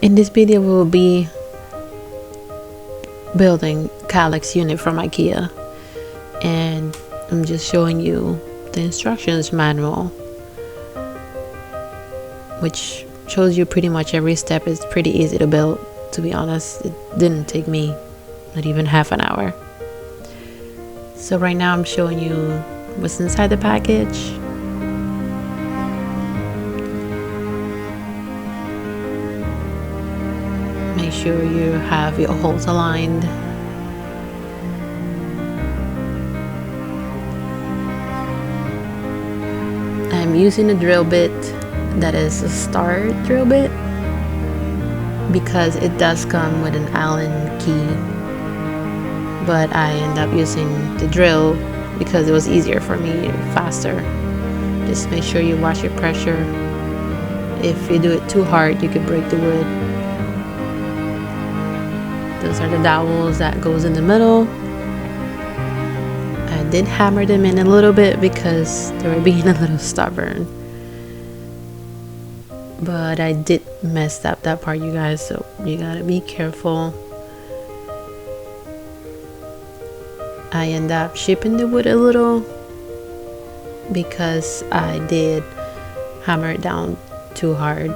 In this video, we will be building Kallax unit from Ikea, and I'm just showing you the instructions manual, which shows you pretty much every step. It's pretty easy to build, to be honest. It didn't take me not even half an hour. So right now I'm showing you what's inside the package. Make sure you have your holes aligned. I'm using a drill bit that is a star drill bit because it does come with an Allen key, but I end up using the drill because it was easier for me, faster. Just make sure you watch your pressure. If you do it too hard, you could break the wood. Those are the dowels that goes in the middle. I did hammer them in a little bit because they were being a little stubborn, but I did mess up that part, you guys, so you gotta be careful. I end up chipping the wood a little because I did hammer it down too hard.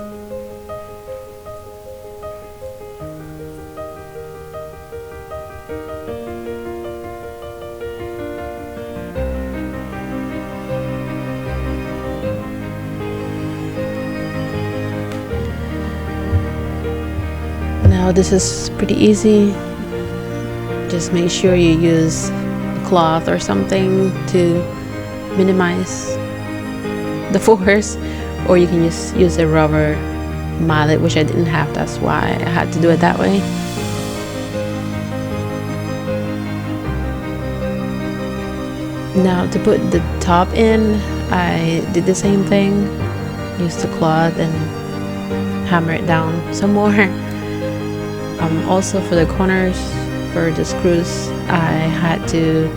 Now this is pretty easy. Just make sure you use a cloth or something to minimize the force, or you can just use a rubber mallet, which I didn't have. That's why I had to do it that way. Now to put the top in, I did the same thing. Used the cloth and hammer it down some more. Also for the corners, for the screws, I had to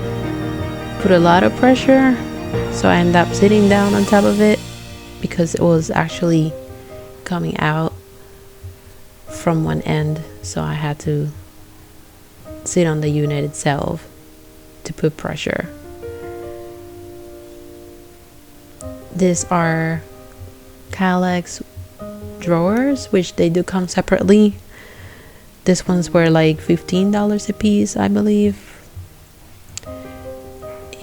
put a lot of pressure, so I ended up sitting down on top of it because it was actually coming out from one end, so I had to sit on the unit itself to put pressure. These are Kallax drawers, which they do come separately. These ones were like $15 a piece, I believe.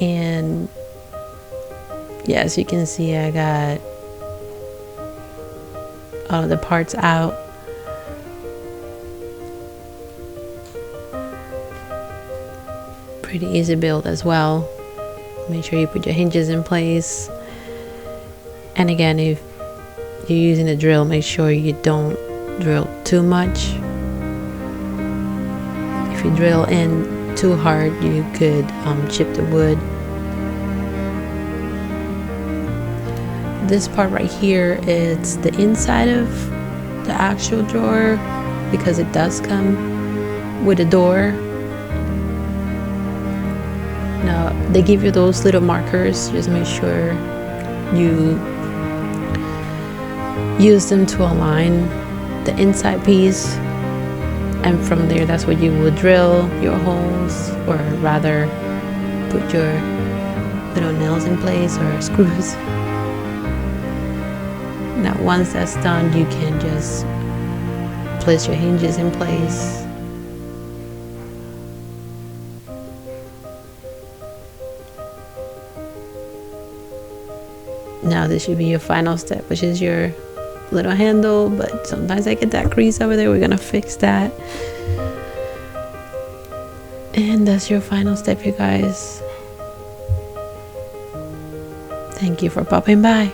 And yeah, as you can see, I got all of the parts out. Pretty easy build as well. Make sure you put your hinges in place. And again, if you're using a drill, make sure you don't drill too much. If you drill in too hard, you could chip the wood. This part right here is the inside of the actual drawer because it does come with a door. Now they give you those little markers. Just make sure you use them to align the inside piece, and from there that's where you would drill your holes, or rather put your little nails in place or screws. Now once that's done, you can just place your hinges in place. Now this should be your final step, which is your little handle, but sometimes I get that crease over there. We're gonna fix that, and that's your final step, you guys. Thank you for popping by.